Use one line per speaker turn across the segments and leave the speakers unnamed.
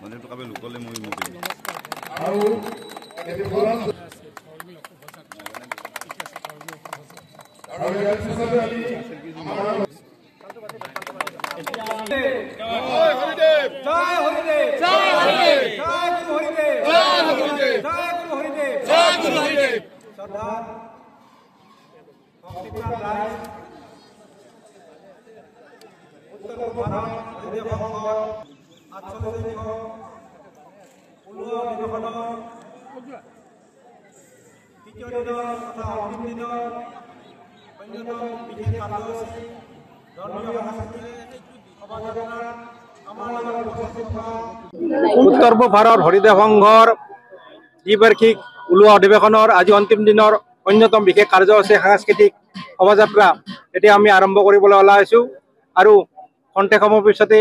মানে তো কাবে লোকলে মই মতে
আৰু এতে বলা আৰু ইয়াৰ পিছতে আমি আমাৰ জয় হৰিদেৱ জয় হৰিদেৱ জয় হৰিদেৱ জয় গুৰু হৰিদেৱ জয় গুৰু হৰিদেৱ জয় গুৰু হৰিদেৱ জয় গুৰু হৰিদেৱ শ্ৰদ্ধা ভক্তিপ্ৰাণ ৰাইজ উত্তৰ ভাৰত হৰিদেৱ সংঘৰ 48 ওলোৱা অধিৱেশনৰ তৃতীয় দিনৰ তথা অন্তিম দিনৰ অন্যতম বিশেষ কাৰ্যসূচী ধৰ্মীয় সাংস্কৃতিক শোভাযাত্ৰাত আমাৰ লগত উপস্থিত হোৱা
উত্তৰ পূব ভাৰত হৰিদেৱ সংঘৰ দ্বিবাৰ্ষিক ওলোৱা অধিৱেশনৰ আজি অন্তিম দিনৰ অন্যতম বিশেষ কাৰ্যসূচী সাংস্কৃতিক শোভাযাত্ৰা এতিয়া আমি আৰম্ভ কৰিবলৈ ওলাইছোঁ আৰু খন্তেক সময়ৰ পিছতে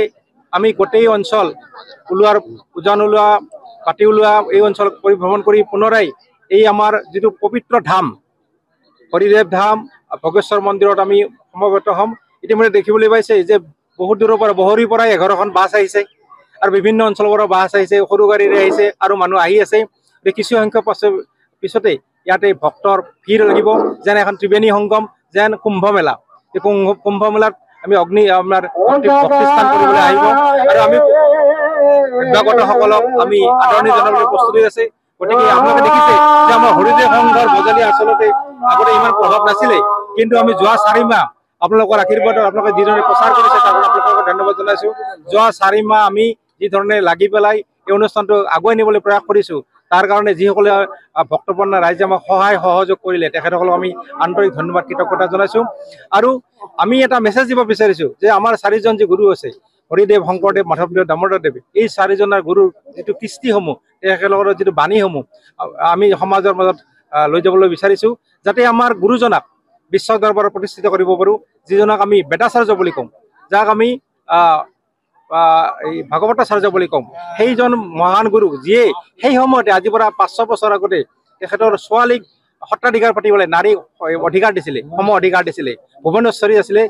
আমি গোটেই অঞ্চল ওলোৱাৰ উজান ওলোৱা কাটি ওলোৱা এই অঞ্চল পৰিভ্ৰমণ কৰি পুনৰাই এই আমাৰ যিটো পবিত্ৰ ধাম হৰিদেৱ ধাম ভোগেশ্বৰ মন্দিৰত আমি সমবেত হ'ম। ইতিমধ্যে দেখিবলৈ পাইছে যে বহুত দূৰৰ পৰা বহৰীৰ পৰাই 11খন বাছ আহিছে আৰু বিভিন্ন অঞ্চলৰ পৰা বাছ আহিছে, সৰু গাড়ীৰে আহিছে আৰু মানুহ আহি আছে। কিছু সংখ্যক পিছতে ইয়াতে ভক্তৰ ভিৰ লাগিব, যেন এখন ত্ৰিবেণী সংগম, যেন কুম্ভ মেলা। এই কুম্ভ মেলাত আমি আপোনাৰ ভক্তিস্থান কৰিবলৈ আহিব আৰু আমি অভ্যাগতসকলক আমি আদৰণি জনাবলৈ প্ৰস্তুতি আছে। গতিকে আপোনালোকে দেখিছে যে আমাৰ হৰিদেৱ সংঘৰ বজালী আচলতে আগতে ইমান প্ৰভাৱ নাছিলে, কিন্তু আমি যোৱা 4 মাহ আপোনালোকৰ আশীৰ্বাদত আপোনালোকে যিধৰণে প্ৰচাৰ কৰিছে তাৰ বাবে আপোনালোকক ধন্যবাদ জনাইছোঁ। যোৱা 4 মাহ আমি যিধৰণে লাগি পেলাই এই অনুষ্ঠানটো আগুৱাই নিবলৈ প্ৰয়াস কৰিছোঁ, তাৰ কাৰণে যিসকলে ভক্তপূৰ্ণ ৰাইজে আমাক সহায় সহযোগ কৰিলে তেখেতসকলক আমি আন্তৰিক ধন্যবাদ কৃতজ্ঞতা জনাইছোঁ। আৰু আমি এটা মেছেজ দিব বিচাৰিছোঁ যে আমাৰ 4জন যি গুৰু আছে, হৰিদেৱ, শংকৰদেৱ, মাধৱদেৱ, দামোদৰদেৱ, এই 4জনৰ গুৰুৰ যিটো কৃষ্টিসমূহ, তেখেতলোকৰ যিটো বাণীসমূহ আমি সমাজৰ মাজত লৈ যাবলৈ বিচাৰিছোঁ, যাতে আমাৰ গুৰুজনাক বিশ্ব দৰবাৰত প্ৰতিষ্ঠিত কৰিব পাৰোঁ, যিজনক আমি বেদাচাৰ্য বুলি কওঁ, যাক আমি এই ভাগৱতাচাৰ্য বুলি কওঁ। সেইজন মহান গুৰু যিয়ে সেই সময়তে আজিৰ পৰা 500 বছৰ আগতে তেখেতৰ ছোৱালীক সত্ৰাধিকাৰ পাতিবলৈ নাৰীক অধিকাৰ দিছিলে, সম অধিকাৰ দিছিলে। ভুৱনেশ্বৰী আছিলে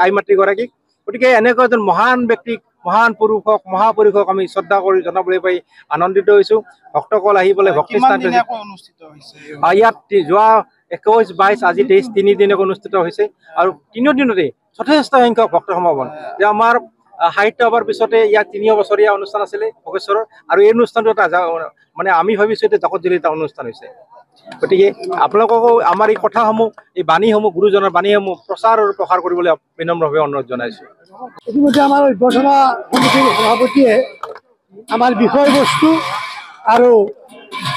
আইমাতৃগৰাকীক। গতিকে এনেকুৱা এজন মহান ব্যক্তিক, মহান পুৰুষক, মহাপুৰুষক আমি শ্ৰদ্ধা কৰি জনাবলৈ পাই আনন্দিত হৈছোঁ। ভক্তসকল আহি পেলাই ভক্তিস্থান ইয়াত যোৱা 21, 22, আজি 23 3 অনুষ্ঠিত হৈছে আৰু 3 দিনতে যথেষ্ট সংখ্যক ভক্ত সমাগম। যে আমাৰ সাহিত্য সভাৰ পিছতে ইয়াত 3 বছৰীয়া অনুষ্ঠান আছিলে ভোগেশ্বৰৰ, আৰু এই অনুষ্ঠানটো এটা মানে আমি ভাবিছোঁ এটা জগতজুৰি এটা অনুষ্ঠান হৈছে। গতিকে আপোনালোককো আমাৰ এই কথাসমূহ, এই বাণীসমূহ, গুৰুজনৰ বাণীসমূহ প্ৰচাৰ আৰু প্ৰসাৰ কৰিবলৈ বিনম্ৰভাৱে অনুৰোধ জনাইছোঁ।
ইতিমধ্যে আমাৰ অভ্যৰ্থনা সমিতিৰ সভাপতিয়ে আমাৰ বিষয়বস্তু আৰু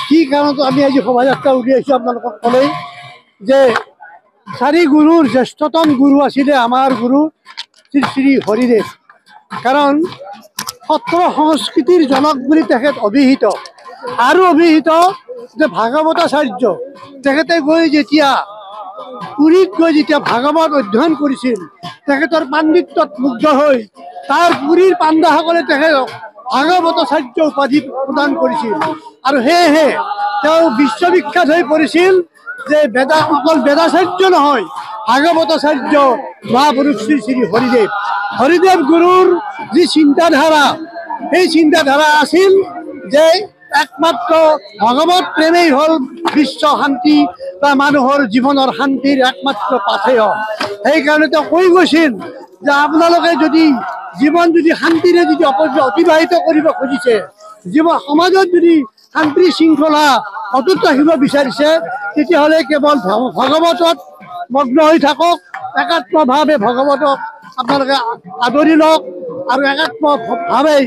কি কাৰণত আমি আজি শোভাযাত্ৰা উলিয়াইছোঁ আপোনালোকক ক'লেই যে 4 গুৰুৰ জ্যেষ্ঠতম গুৰু আছিলে আমাৰ গুৰু শ্ৰী শ্ৰী হৰিদেৱ। কাৰণ সত্ৰ সংস্কৃতিৰ জনক বুলি তেখেত অভিহিত, আৰু অভিহিত যে ভাগৱতাচাৰ্য। তেখেতে গৈ যেতিয়া পুৰীত গৈ যেতিয়া ভাগৱত অধ্যয়ন কৰিছিল, তেখেতৰ পাণ্ডিত্যত মুগ্ধ হৈ তাৰ পুৰীৰ পাণ্ডাসকলে তেখেতক ভাগৱতাচাৰ্য উপাধি প্ৰদান কৰিছিল। আৰু সেয়েহে তেওঁ বিশ্ববিখ্যাত হৈ পৰিছিল যে অকল বেদাচাৰ্য নহয়, ভাগৱতাচাৰ্য মহাপুৰুষ শ্ৰী শ্ৰী হৰিদেৱ। হৰিদেৱ গুৰুৰ যি চিন্তাধাৰা, সেই চিন্তাধাৰা আছিল যে একমাত্ৰ ভগৱত প্ৰেমেই হ'ল বিশ্ব শান্তি বা মানুহৰ জীৱনৰ শান্তিৰ একমাত্ৰ পাথেয়। সেইকাৰণে তেওঁ কৈ গৈছিল যে আপোনালোকে যদি জীৱন যদি শান্তিৰে যদি অতিবাহিত কৰিব খুজিছে, সমাজত যদি শান্তি শৃংখলা অটুট ৰাখিব বিচাৰিছে, তেতিয়াহ'লে কেৱল ভগৱতত মগ্ন হৈ থাকক, একাত্মভাৱে ভগৱতক আপোনালোকে আদৰি লওক আৰু একাত্মভাৱে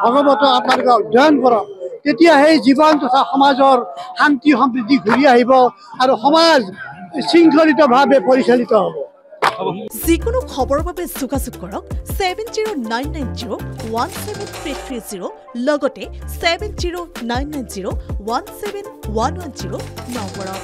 ভগৱতক আপোনালোকে অধ্যয়ন কৰক। তেতিয়া সেই জীৱন তথা সমাজৰ শান্তি সমৃদ্ধি ঘূৰি আহিব আৰু সমাজ শৃংখলিতভাৱে পৰিচালিত হ'ব।
যিকোনো খবৰৰ বাবে যোগাযোগ কৰক 7099017330 লগতে 7099017110 নম্বৰত।